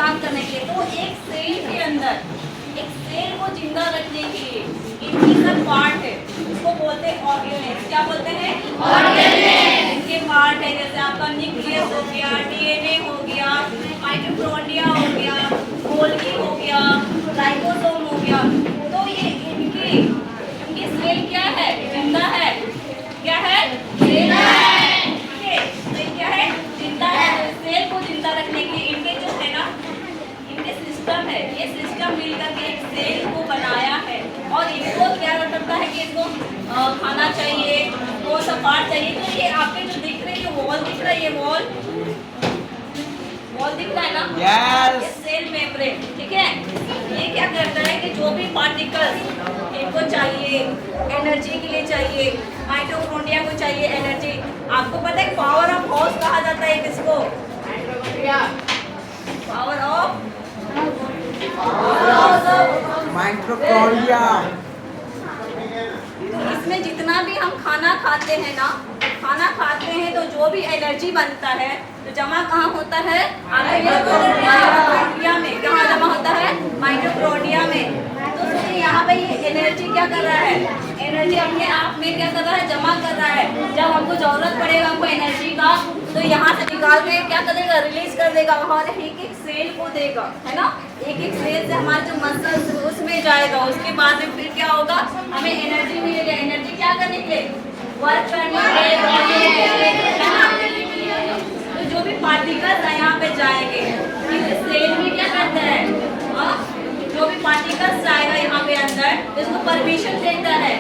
काम करने के लिए। तो एक सेल के अंदर, एक सेल को जिंदा रखने के लिए इनकी सब पार्ट है, इसको बोलते हैं ऑर्गेनेल्स। क्या बोलते हैं? ऑर्गेनेल्स। इनके पार्ट है, जैसे आपका न्यूक्लियस हो गया, डीएनए हो गया, माइटोकॉन्ड्रिया हो गया, गोल्गी हो गया, राइबोसोम हो गया। तो ये इनकी सेल क्या है? जिंदा है। क्या है? जिंदा है। ठीक है, सेल क्या है? जिंदा है। तो सेल को जिंदा रखने के लिए इनके जो है ना, इनके सिस्टम है, ये सिस्टम मिलकर के एक सेल को बनाया है। और इनको क्या करता है कि इसको खाना चाहिए, वो सब पार्ट चाहिए। तो ये आपके जो दिख रहे हैं, वॉल दिख रहा है, ये वॉल दिख रहा है ना? Yes. ये सेल मेम्ब्रेन, ठीक है। ये क्या करता है कि जो भी पार्टिकल्स इनको चाहिए, एनर्जी के लिए चाहिए, माइटोकॉन्ड्रिया को चाहिए एनर्जी। आपको पता है पावर ऑफ हाउस कहा जाता है किसको? Power of mitochondria. इसमें जितना भी हम खाना खाते हैं ना, तो जो भी एनर्जी बनता है तो जमा कहाँ होता है? माइटोकॉन्ड्रिया में। कहाँ जमा होता है? माइटोकॉन्ड्रिया में। तो सुनिए यहाँ पे ये एनर्जी क्या कर रहा है? एनर्जी अपने आप में क्या कर रहा है? जमा कर रहा है। जब हमको जरूरत पड़ेगा हमको एनर्जी का, तो यहाँ से निकाल के क्या करेगा? रिलीज कर देगा और एक एक सेल को देगा, है ना? एक एक सेल से हमारे जो मसल्स उसमें जाएगा। उसके बाद में फिर क्या होगा? हमें एनर्जी मिलेगा। एनर्जी क्या करने के लिए? वर्क करने के लिए, है ना? तो जो भी पार्टिकल्स है यहाँ पे जाएंगे, इस सेल में क्या करता है? जो भी पार्टिकल्स आएगा यहाँ पे अंदर, तो इसको परमिशन देता है,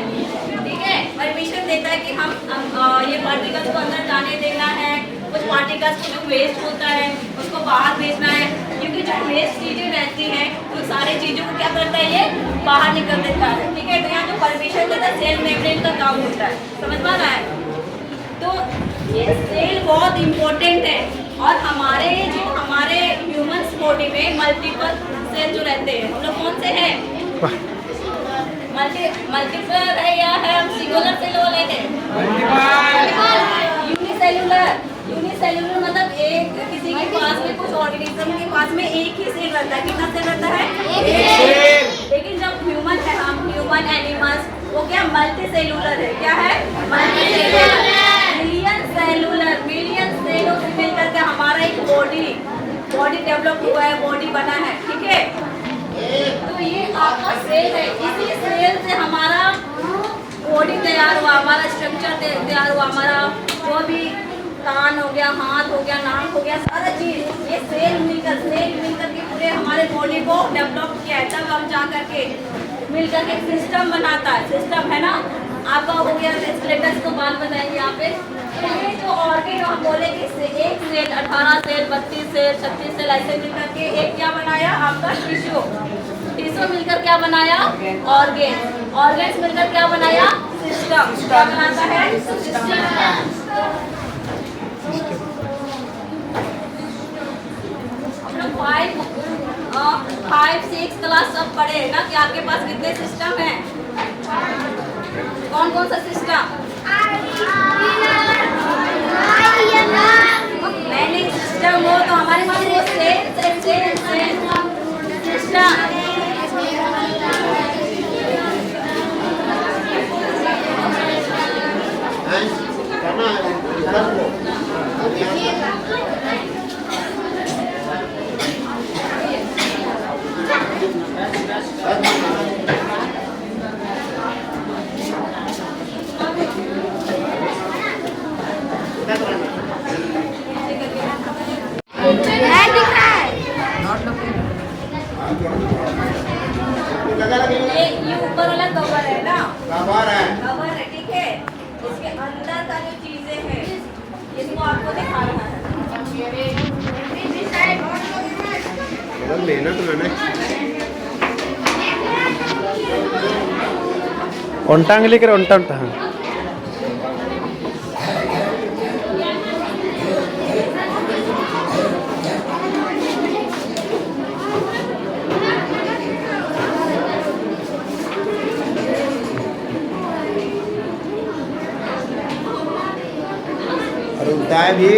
ठीक है। परमिशन देता है कि हम ये पार्टिकल्स को अंदर जाने देना है। कुछ पार्टिकल्स को जो वेस्ट होता है उसको बाहर भेजना है, क्योंकि जो वेस्ट चीजें रहती हैं तो सारी चीजों को क्या करता है? ये बाहर निकल देता है, ठीक है। तो यहाँ जो परमिशन देता है सेल मेम्ब्रेन का काम होता है। समझ में आ रहा है? तो ये सेल बहुत इम्पोर्टेंट है। और हमारे ह्यूमंस बॉडी में मल्टीपल सेल जो रहते हैं, हम लोग कौन से हैं? मल्टीपल है या है हम सिंगुलर सेल वाले हैं? यूनिसेल्युलर मतलब एक किसी के पास में, कुछ ऑर्गेनिज्म के पास में एक ही सेल रहता है। कितना सेल रहता है? एक सेल। लेकिन जब ह्यूमन है, हम ह्यूमन एनिमल्स, वो क्या मल्टी सेलुलर है? क्या है? Multi cellular. मिलियन सेलों से मिलकर के हमारा एक बॉडी डेवलप हुआ है, बॉडी बना है, ठीक है। तो ये आपका सेल है। इसी सेल से हमारा बॉडी तैयार हुआ, हमारा स्ट्रक्चर तैयार हुआ, हमारा जो भी कान हो गया, हाथ हो गया, नाक हो गया, सारा चीज ये सेल मिलकर के पूरे हमारे बॉडी को डेवलप किया है। तब हम जा करके मिलकर के सिस्टम बनाता है। सिस्टम है ना? आपका हो गया स्केलेटन, को बात बताएंगे यहाँ पे। तो ये जो ऑर्गन हम बोले कि एक सेल 18 सेल 32 सेल 36 सेल ऐसे मिलकर के एक क्या बनाया? आपका टिश्यू मिलकर क्या बनाया? ऑर्गन्स मिलकर क्या बनाया? सिस्टम। क्या बनाता है? सिस्टम। हम लोग 5, 6 क्लास सब पढ़े हैं ना कि आपके पास कितने सिस्टम हैं? कौन कौन सा सिस्टम? मैनिंग सिस्टम हो तो हमारे पास वो सेल सिस्टम। ये ऊपर वाला कवर है ना? कवर है, ठीक है। इसके अंदर का जो चीजें हैं इसको आपको दिखा रहा है। लेना तो मैंने ಒಂಟಾಂಗ್ಲಿ ಕರೆ ಒಂಟ ಉಂಟ और उल्टा है भी